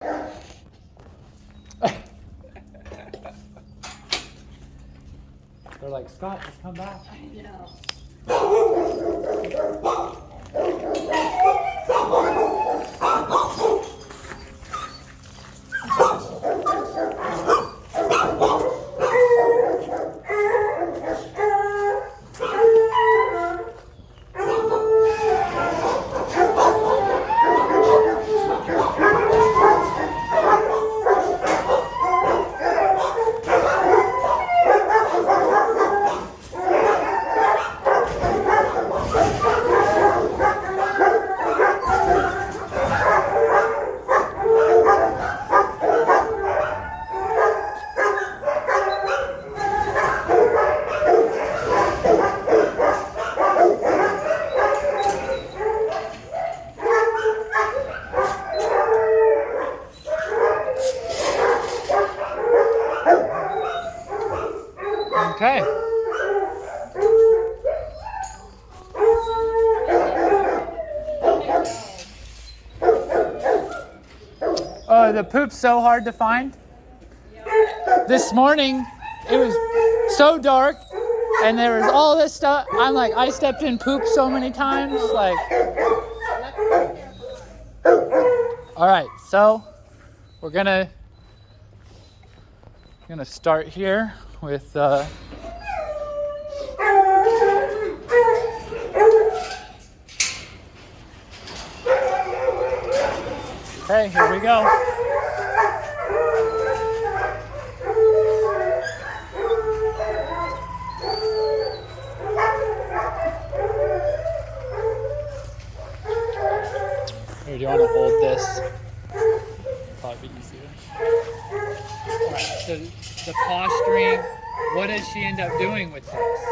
They're like, Scott, just come back. I know. Okay. Oh, the poop's so hard to find. This morning, it was so dark, and there was all this stuff. I'm like, I stepped in poop so many times. Like, all right, so we're gonna start here with. Okay, here we go. Here, do you want to hold this? Probably be easier. All right, so the posturing, what does she end up doing with this?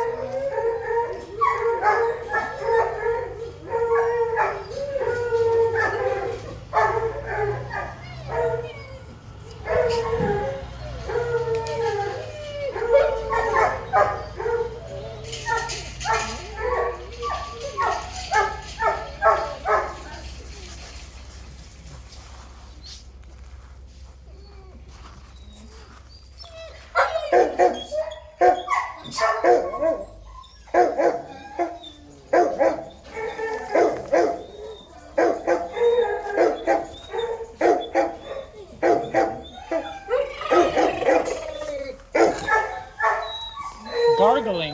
Gargling.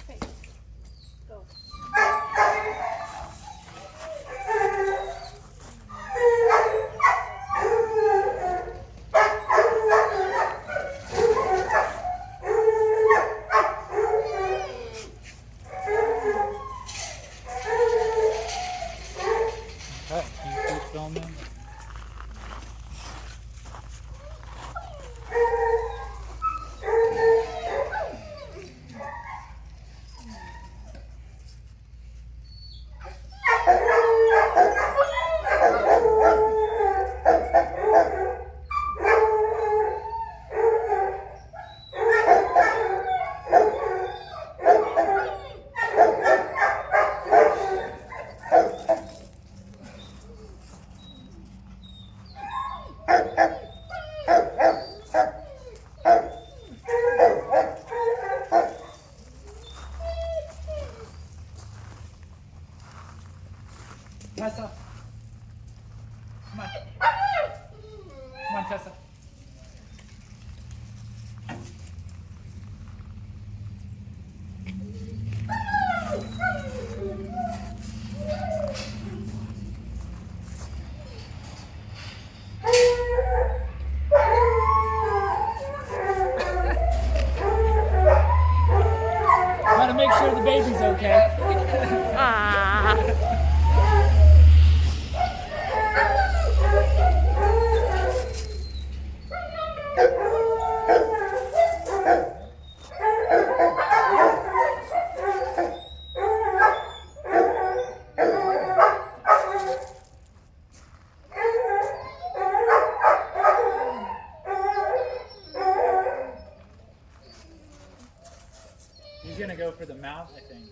Okay. Go. Okay, can you keep filming? Tessa. Come on. Come on, Tessa. Gotta make sure the baby's okay. He's gonna go for the mouth, I think.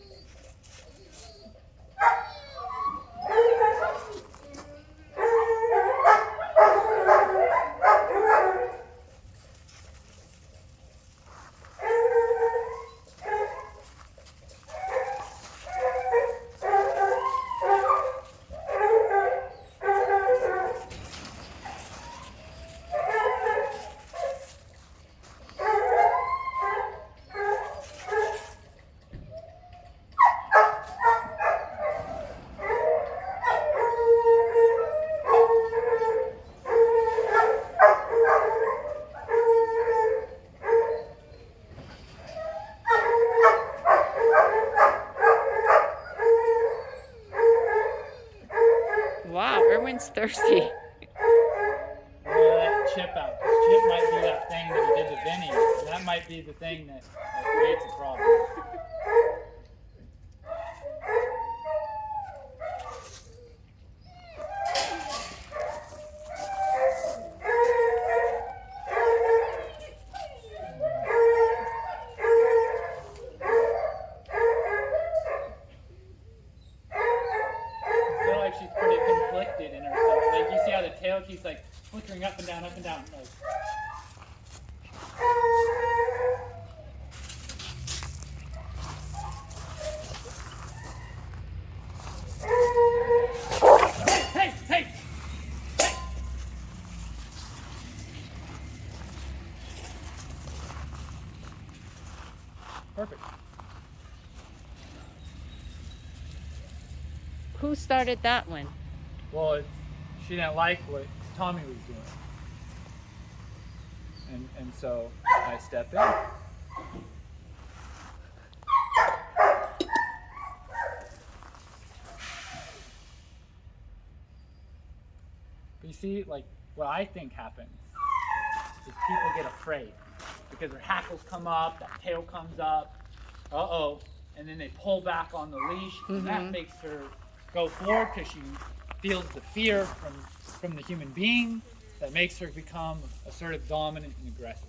Brandon's thirsty. We'll let Chip out. 'Cause Chip might be that thing that he did to Vinny. And that might be the thing that creates a problem. I feel like she's pretty conflicted in herself. Like you see how the tail keeps like flickering up and down, up and down. Like, hey, hey, hey! Perfect. Who started that one? Well, she didn't like what Tommy was doing. And so I step in. But you see, like, what I think happens is people get afraid because their hackles come up, that tail comes up, uh-oh, and then they pull back on the leash, and that makes her go forward because she feels the fear from the human being that makes her become assertive, dominant, and aggressive.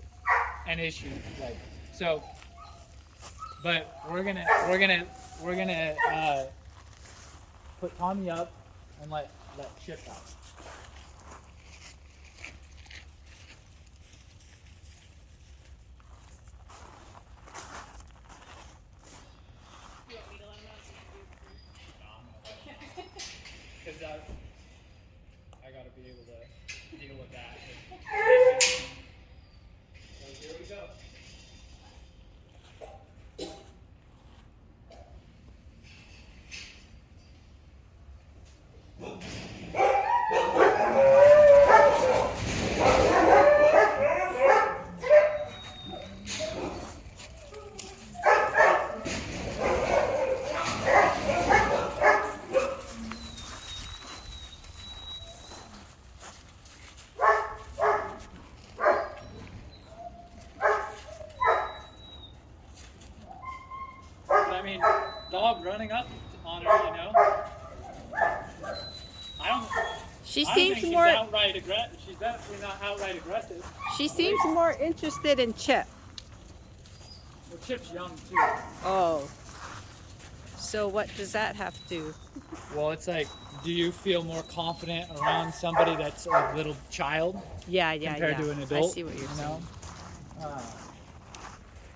And is she like so? But we're gonna put Tommy up and let Chip out. You want me to let him out? Because I gotta be able to deal with that. So here we go. I mean, dog running up on her, you know. She I don't seems think more. she's outright aggressive. She's definitely not outright aggressive. She seems more interested in Chip. Well, Chip's young too. Oh. So what does that have to do? Well, it's like, do you feel more confident around somebody that's a little child Yeah, compared to an I adult? see what you're saying.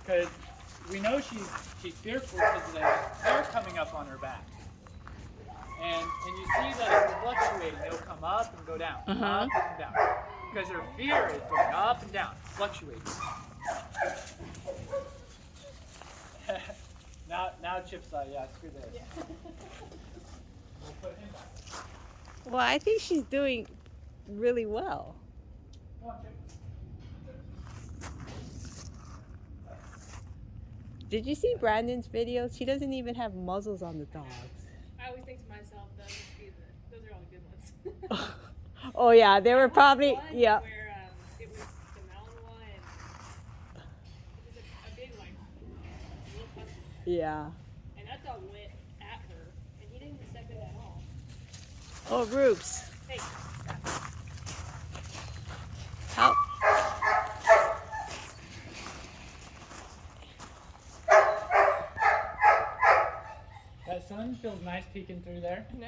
Because we know she's fearful because of the hair coming up on her back. And you see that it's fluctuating. It'll come up and go down, up and down. Because her fear is going up and down, fluctuating. now Chip's like, yeah, screw this. Yeah. We'll put him back. Well, I think she's doing really well. Come on, Chip. Did you see Brandon's videos? He doesn't even have muzzles on the dogs. I always think to myself, those are all the good ones. Oh yeah, they were probably One yeah. Where it was the Malinois and it was a big like little husky. Yeah. And that dog went at her, and he didn't step in at all. Oh, Rubes. Hey, How? That sun feels nice peeking through there. no.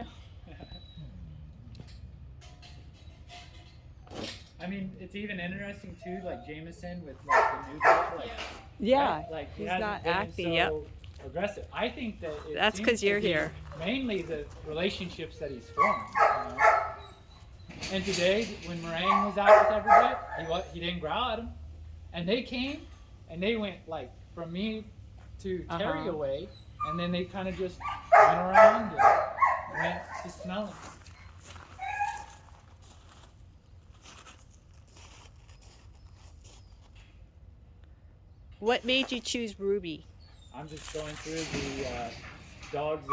I mean, it's even interesting too, like Jameson with like the new dog, like, Yeah. right? Like he he's hasn't not been acting. so Yep. aggressive. I think that That's seems 'cause to you're be here. Mainly the relationships that he's formed. You know? And today, when Meringue was out with everybody, he didn't growl at him, and they came, and they went like from me to Terry away, and then they kind of just went around and went to smelling. What made you choose Ruby? I'm just going through the dogs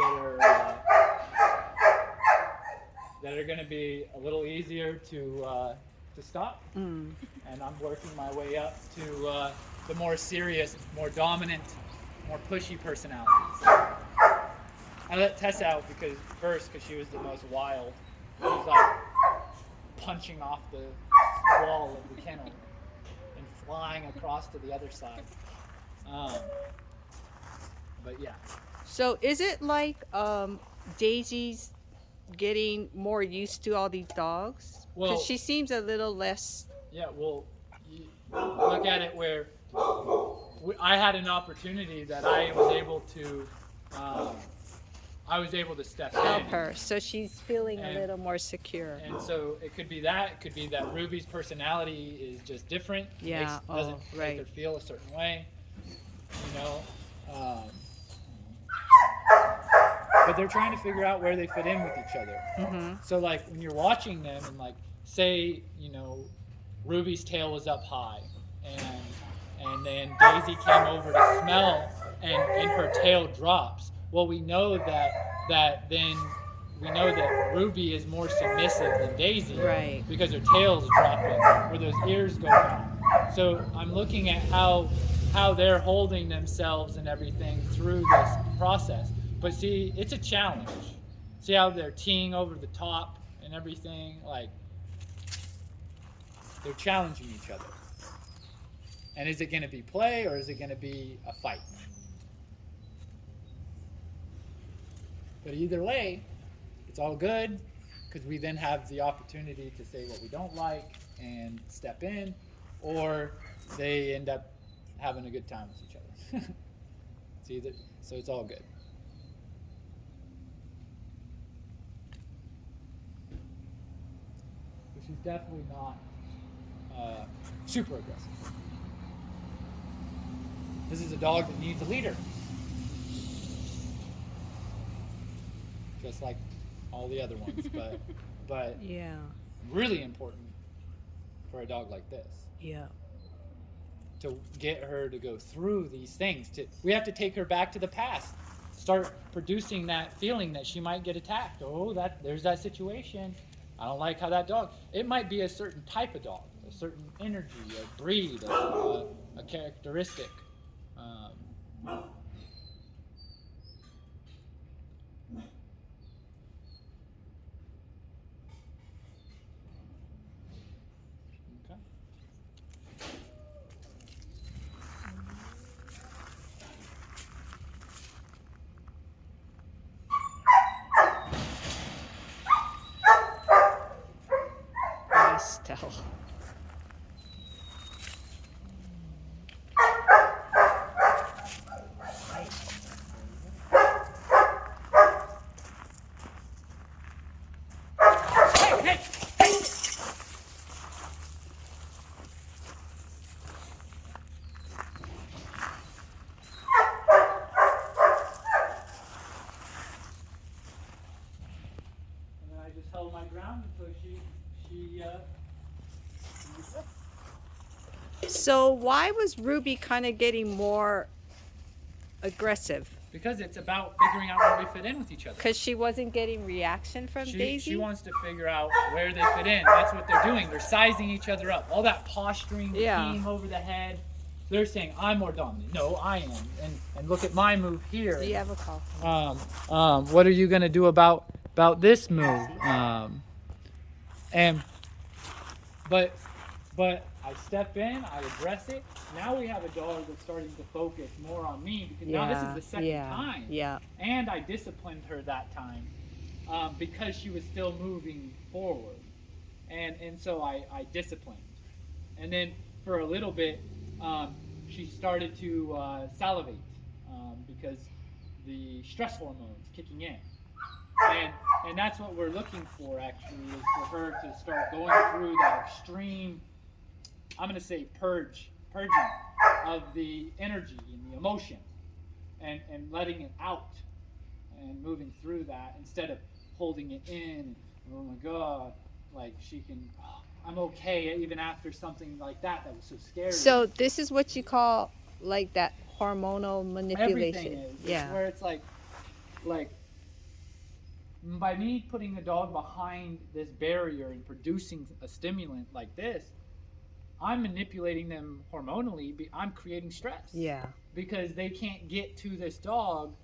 that are going to be a little easier to stop, and I'm working my way up to the more serious, more dominant, more pushy personalities. I let Tess out because she was the most wild. She was like punching off the wall of the kennel and flying across to the other side. But yeah. So is it like Daisy's getting more used to all these dogs? Well, Because she seems a little less. yeah, well, you look at it where I had an opportunity that I was able to step Help in. her, so she's feeling a And- little more secure. And so it could be that Ruby's personality is just different. Yeah, Doesn't make right. her feel a certain way, you know. But they're trying to figure out where they fit in with each other. So like when you're watching them and like say, you know, Ruby's tail was up high and then Daisy came over to smell and her tail drops. Well, we know that Ruby is more submissive than Daisy, Right. because her tail's dropping or those ears go down. So I'm looking at how they're holding themselves and everything through this process. But see, it's a challenge. See how they're teeing over the top and everything? Like, they're challenging each other. And is it going to be play or is it going to be a fight? But either way, it's all good, because we then have the opportunity to say what we don't like and step in, or they end up having a good time with each other. So it's all good. But she's definitely not super aggressive. This is a dog that needs a leader. Just like all the other ones, but Yeah, really important for a dog like this yeah. to get her to go through these things. We have to take her back to the past, start producing that feeling that she might get attacked. Oh, there's that situation. I don't like how that dog. It might be a certain type of dog, a certain energy, a breed, a characteristic. Okay. Estelle. And then I just held my ground until she So why was Ruby kind of getting more aggressive? because it's about figuring out where we fit in with each other. Because she wasn't getting reaction from Daisy? She wants to figure out where they fit in. That's what they're doing. They're sizing each other up. All that posturing, peeing over the head. They're saying, I'm more dominant. No, I am. And look at my move here. Do you have a call? What are you going to do about this move? But I step in, I address it. Now we have a dog that's starting to focus more on me, because now this is the second time. Yeah. And I disciplined her that time because she was still moving forward. And so I disciplined. And then for a little bit, she started to salivate because the stress hormones kicking in. And that's what we're looking for, actually, is for her to start going through that extreme, I'm going to say purging of the energy and the emotion, and letting it out and moving through that instead of holding it in. Oh my God, like she can, oh, I'm okay even after something like that was so scary. So this is what you call like that hormonal manipulation. Everything is. Yeah. Where it's like by me putting a dog behind this barrier and producing a stimulant like this, I'm manipulating them hormonally. I'm creating stress. Yeah. Because they can't get to this dog.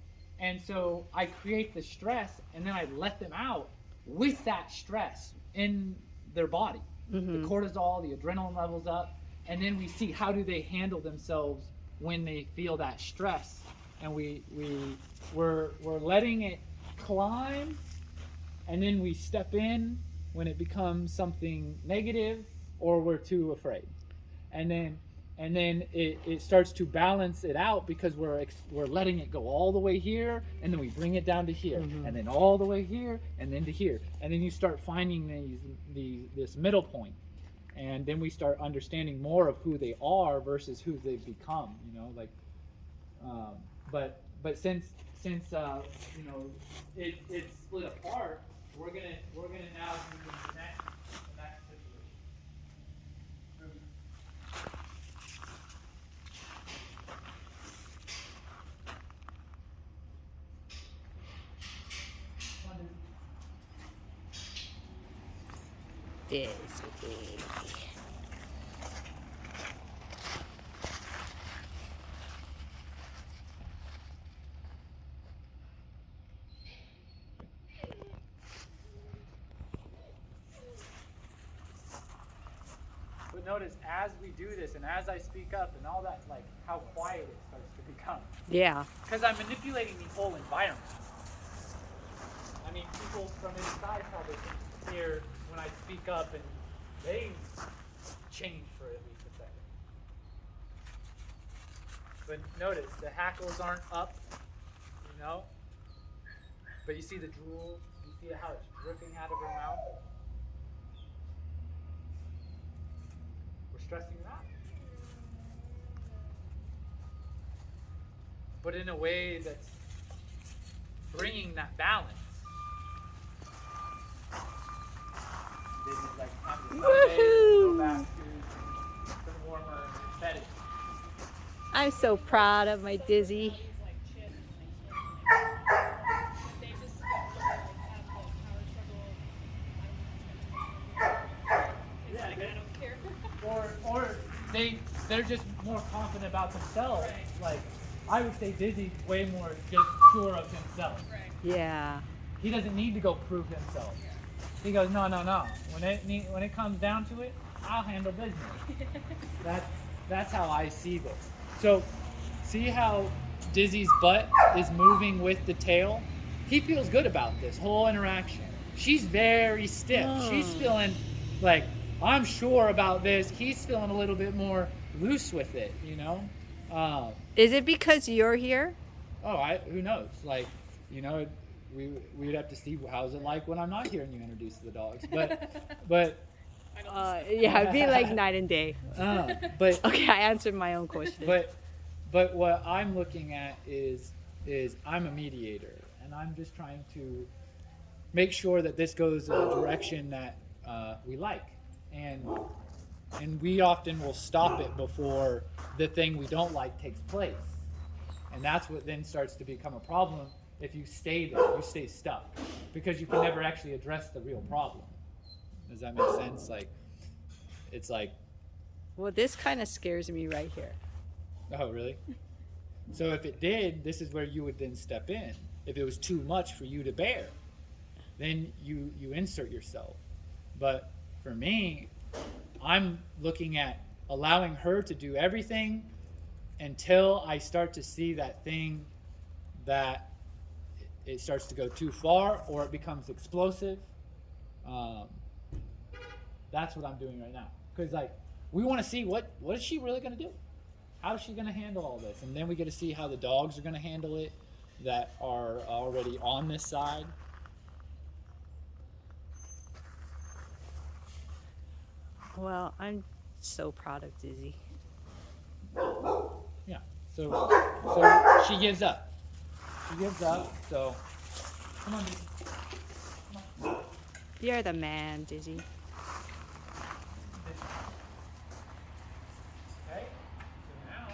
And so I create the stress and then I let them out with that stress in their body. The cortisol, the adrenaline levels up. And then we see how do they handle themselves when they feel that stress. And we're letting it climb, and then we step in when it becomes something negative or we're too afraid. And then it starts to balance it out because we're letting it go all the way here, and then we bring it down to here, and then all the way here, and then to here, and then you start finding this middle point, and then we start understanding more of who they are versus who they've become. You know, like, but since you know it's split apart, we're gonna now do the next situation. Dizzy. But notice as we do this and as I speak up and all that, like how quiet it starts to become. Yeah. Because I'm manipulating the whole environment. I mean, people from inside probably can hear when I speak up and they change for at least a second. But notice the hackles aren't up, you know? But you see the drool, you see how it's dripping out of her mouth? We're stressing it out. But in a way that's bringing that balance. This is like time to go back to some warmer bedding. I'm so proud of my Dizzy. These like chips and they just have the power struggle. It's like I don't care. Or they're just more confident about themselves. Right. Like I would say Dizzy's way more just sure of himself. Right. Yeah. He doesn't need to go prove himself. Yeah. He goes, no. When it comes down to it, I'll handle business. That's how I see this. So, see how Dizzy's butt is moving with the tail? He feels good about this whole interaction. She's very stiff. She's feeling like, I'm sure about this. He's feeling a little bit more loose with it, you know? Is it because you're here? Who knows? Like, you know, we'd have to see how's it like when I'm not here and you introduce the dogs. But Yeah, it'd be like night and day. but Okay, I answered my own question. but what I'm looking at is I'm a mediator, and I'm just trying to make sure that this goes in a direction that we like, and we often will stop it before the thing we don't like takes place, and that's what then starts to become a problem. If you stay there, you stay stuck because you can never actually address the real problem. Does that make sense? Like, it's like, Well, this kind of scares me right here. oh, really? So if it did, this is where you would then step in. If it was too much for you to bear, then you insert yourself. But for me, I'm looking at allowing her to do everything until I start to see that thing that it starts to go too far or it becomes explosive. That's what I'm doing right now. Because like, we want to see what is she really going to do? How is she going to handle all this? And then we get to see how the dogs are going to handle it that are already on this side. Well, I'm so proud of Dizzy. Yeah. So she gives up. She gives up. So come on, Dizzy. Come on. You're the man, Dizzy. Okay. So now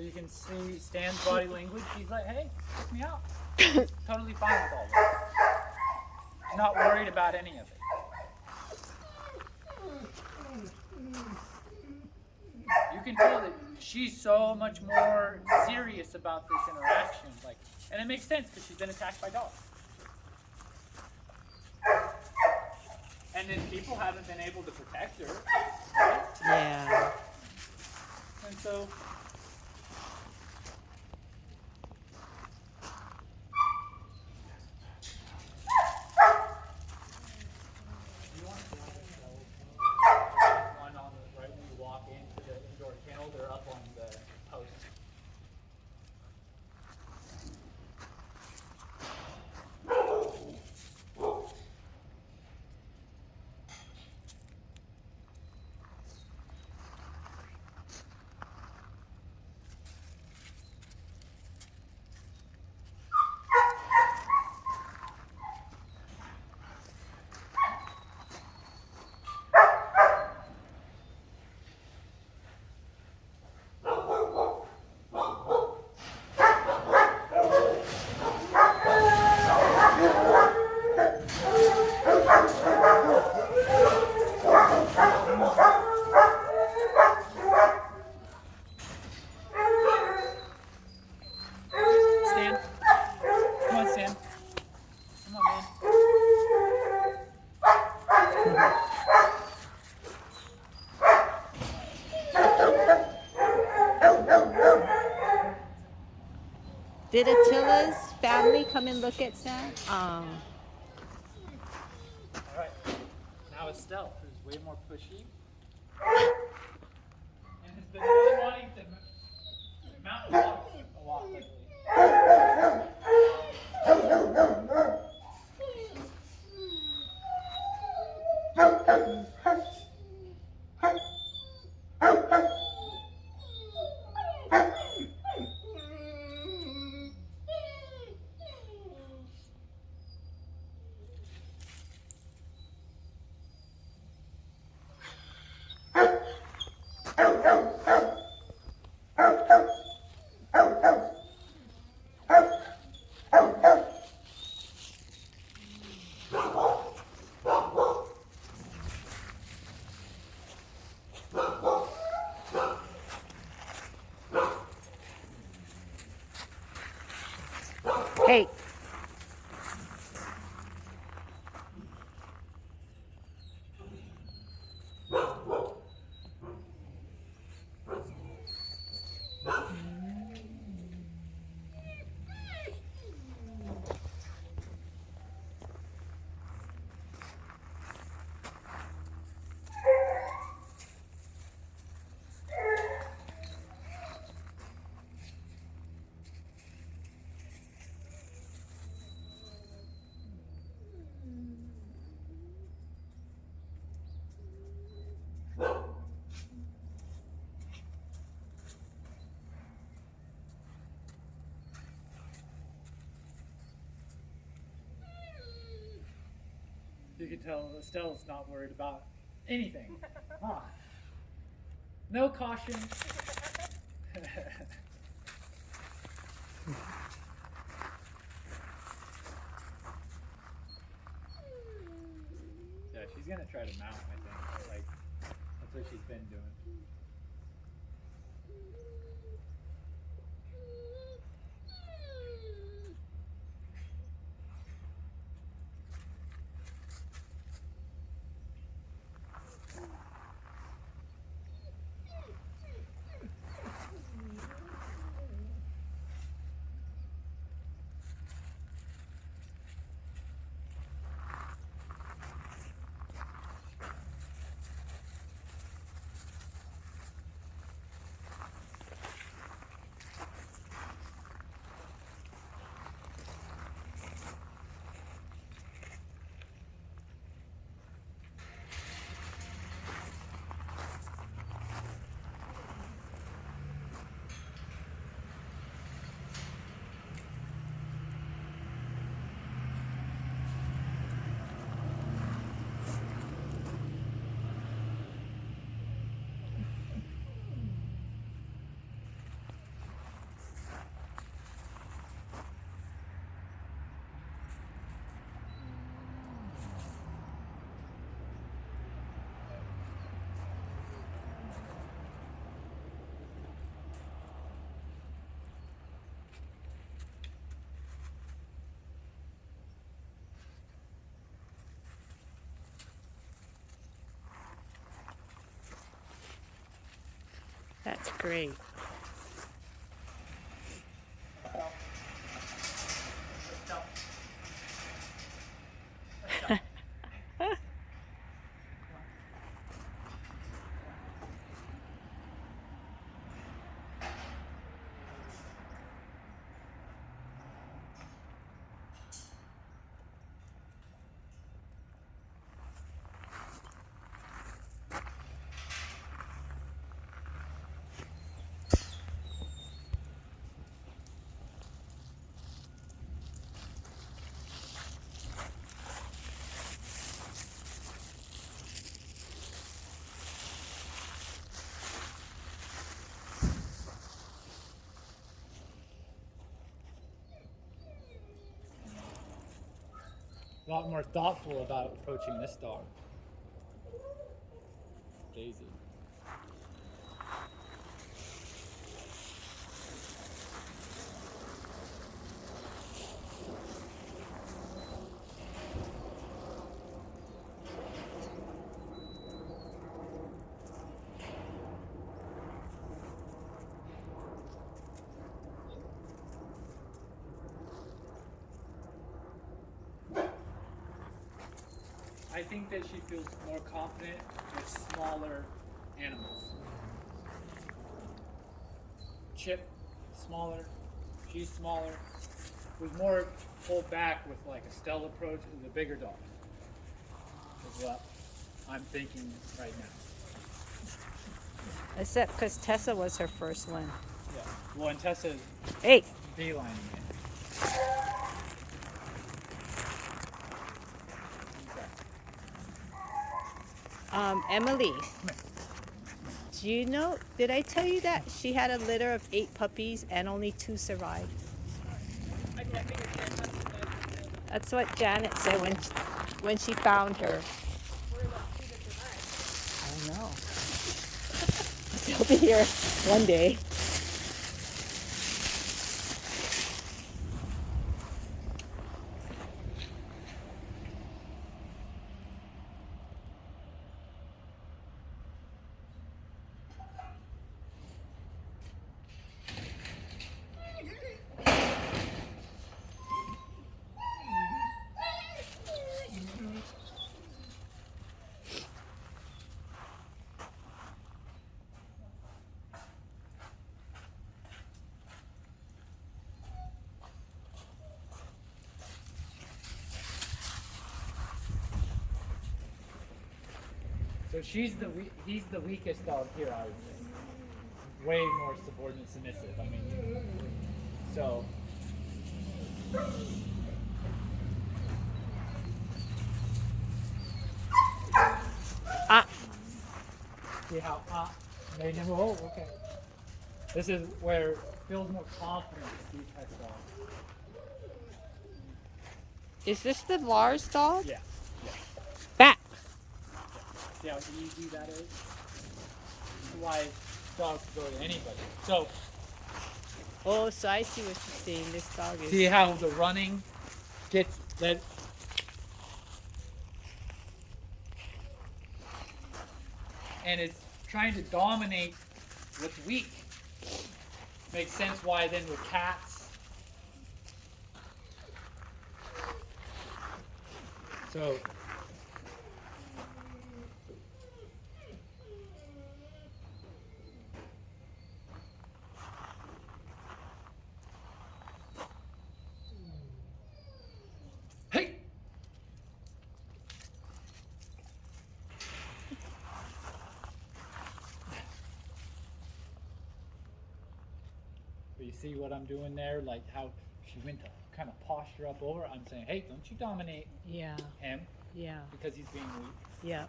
But you can see Stan's body language. He's like, hey, check me out. Totally fine with all this. Not worried about any of it. You can tell that she's so much more serious about this interaction. Like, and it makes sense because she's been attacked by dogs. And then people haven't been able to protect her. Right? Yeah. And so you want to see there's one on the right when you walk into the indoor kennel, they're up on the post. Stan. Come on, Stan. Come on, man. Did Attila's family come and look at Stan? All right. Now Estelle, who's way more pushy. And has been really wanting to mount dogs a lot lately. Hey. You can tell Estelle's not worried about anything. Huh? No caution. Yeah, she's gonna try to mount, I think. Like, that's what she's been doing. great. Let's go. Let's go. Let's go. A lot more thoughtful about approaching this dog. Daisy. I think that she feels more confident with smaller animals. Chip, smaller. She's smaller. Was more pulled back with like a stealth approach to the bigger dogs. Is what I'm thinking right now. Except because Tessa was her first one. Yeah. Well, and Tessa's Hey, beelining it. Emily, do you know, did I tell you that she had a litter of 8 puppies and only 2 survived? I figured fantastic dogs. That's what Janet said when she found her. We're lucky to survive. I know. They'll be here one day. So he's the weakest dog here, I would say. Way more subordinate submissive. I mean, so. Ah, See how made him. Oh, okay. This is where it feels more confident with these types of dogs. is this the Lars dog? Yeah. Back. See how easy that is? This is why dogs go to anybody. So Oh, so I see what you're saying. This dog is. see how the running gets that. And it's trying to dominate what's weak. Makes sense why then with cats. So hey. But you see what I'm doing there? Like how she went to kind of posture up over. I'm saying, hey, don't you dominate Yeah, him yeah, because he's being weak. yeah.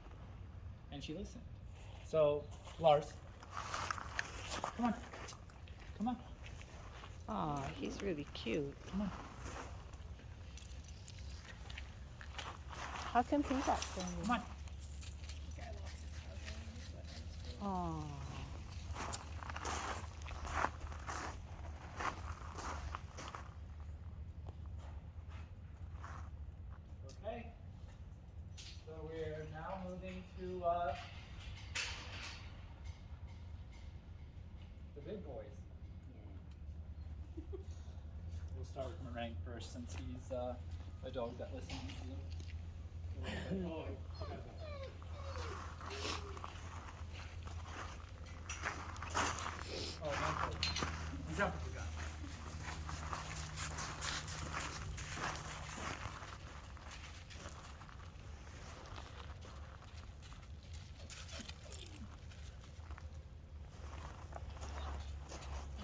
And she listened. So, Lars, come on. Come on. Oh, he's really cute. Come on. How come he's not saying Come on. Guy lost his cousin. Oh. Okay. So we're now moving to big boys. We'll start with Meringue first since he's a dog that listens a little bit. Oh, no. Jump if you got.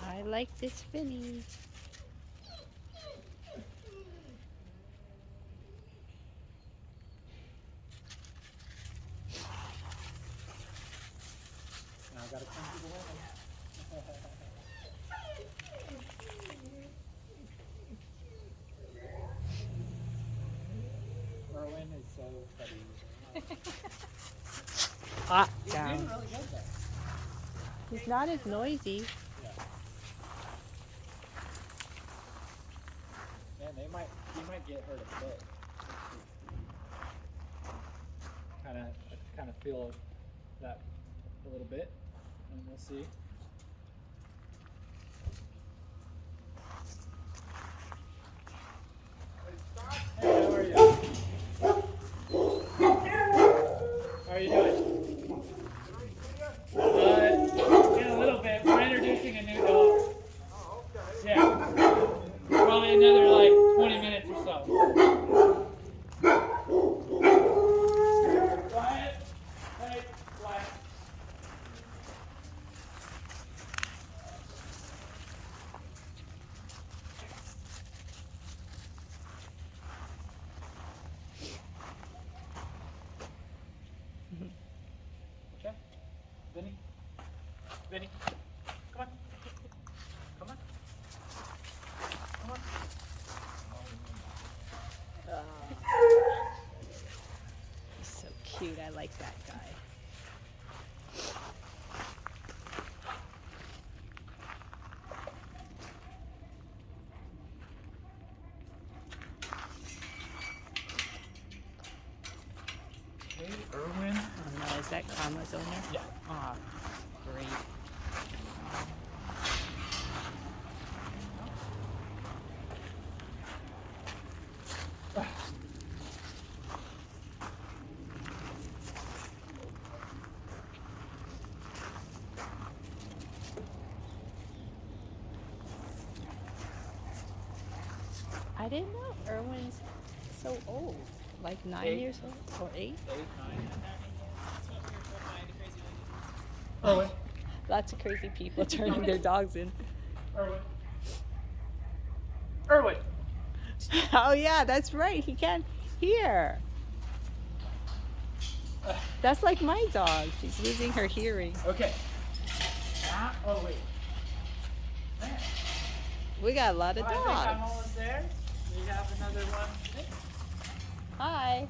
I like this Finny. Now I gotta come to the window. Erwin is so funny. Hot He's down. doing really good there. He's not as noisy. Yeah. Man, he might get hurt a bit. Kind of feel that a little bit, and we'll see. Hey, how are you? How are you doing? In a little bit. We're introducing a new dog. Oh, okay. Yeah. Probably another like 20 minutes or so. Quiet. Hey, quiet. Okay. Vinny. Vinny. Come on. Come on. Come on. He's so cute. I like that guy. Hey, Erwin. Oh no, is that Karma's owner? Yeah. Aw, great. I didn't know Erwin's so old. Like 9 8. years old or 8? 8, 9. That's Erwin. Lots of crazy people turning their dogs in. Erwin. Erwin. Oh yeah, that's right. He can't hear. That's like my dog. She's losing her hearing. Okay. Oh wait. Man. We got a lot of I think I'm dogs. almost there. We have another one. Hi.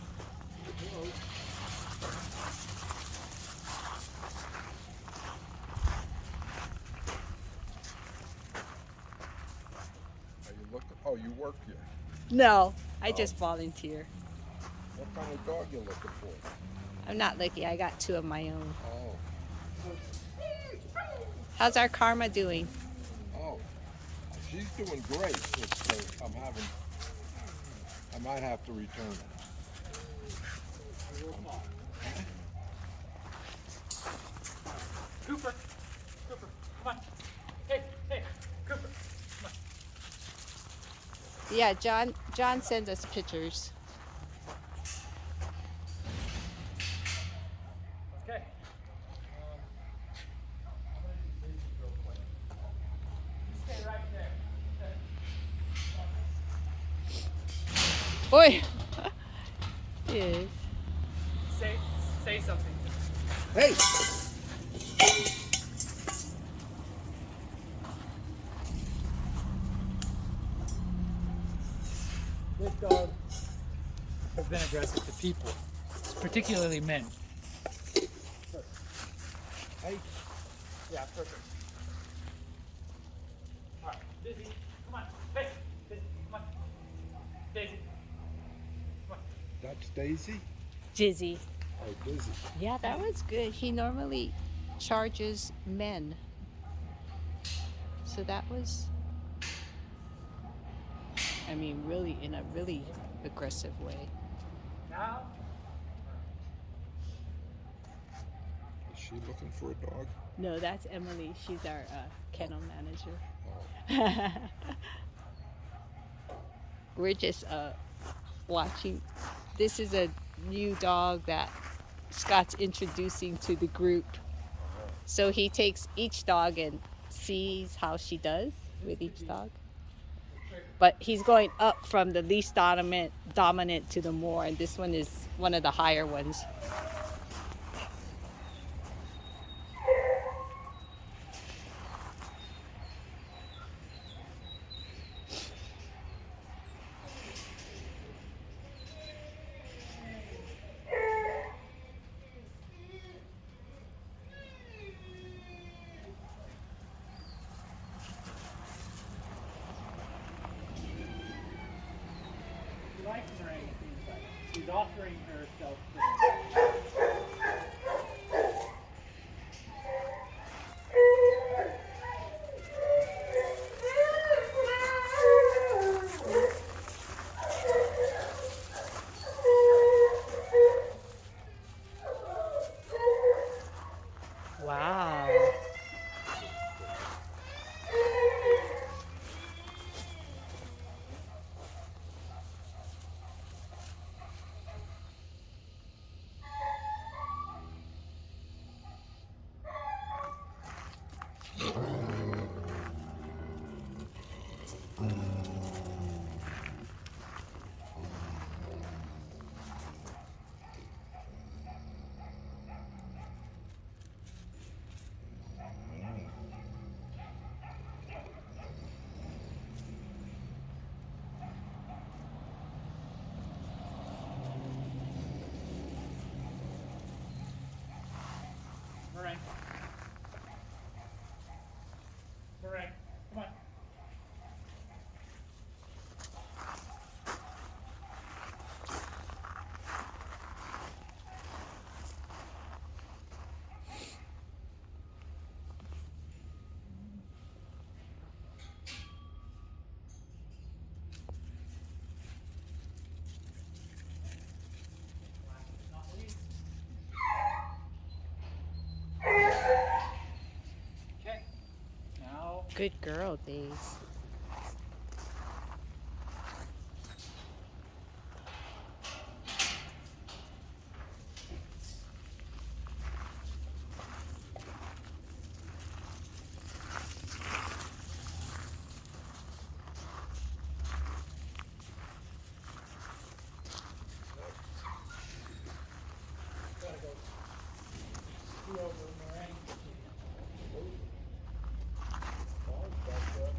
Are you looking? Oh, you work here. No, I just volunteer. What kind of dog you looking for? I'm not lucky. I got 2 of my own. Oh, How's our Karma doing? oh, she's doing great. I might have to return her. Cooper. Cooper. Come on. Hey, hey, Cooper. Come on. Yeah, John sends us pictures. Okay. I'm gonna do Disney real quick. You stay right there. Boy. Yes. Say something. Hey! This dog has been aggressive to people, particularly men. Hey! Yeah, perfect. All right, Dizzy, come on. Hey, Dizzy, come on. Daisy, come on. That's Daisy? Dizzy. Oh, Dizzy. Yeah, that was good. He normally charges men. So that was, I mean, really in a really aggressive way. Now, Is she looking for a dog? No, that's Emily. She's our kennel manager. Oh, We're just watching. This is a new dog that Scott's introducing to the group. So he takes each dog and sees how she does with each dog. But he's going up from the least dominant to the more, and this one is one of the higher ones. she likes Meringue, it seems like. She's offering herself to him. Wow. Meringue. Meringue, come on. Okay. Now, Good girl, Days. gotta go see over Meringue. dog's back there.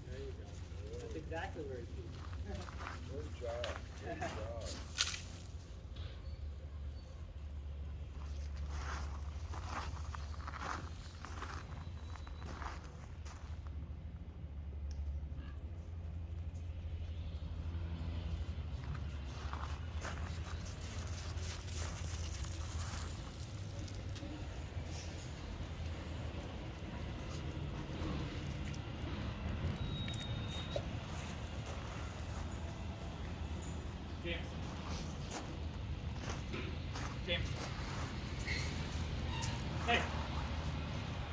There you go. That's exactly where it is. Good job. Good job. James. James. Hey.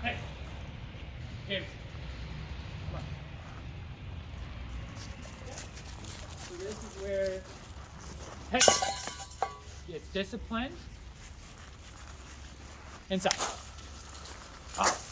Hey. James. Come on. So this is where, hey, get disciplined. Inside. Up.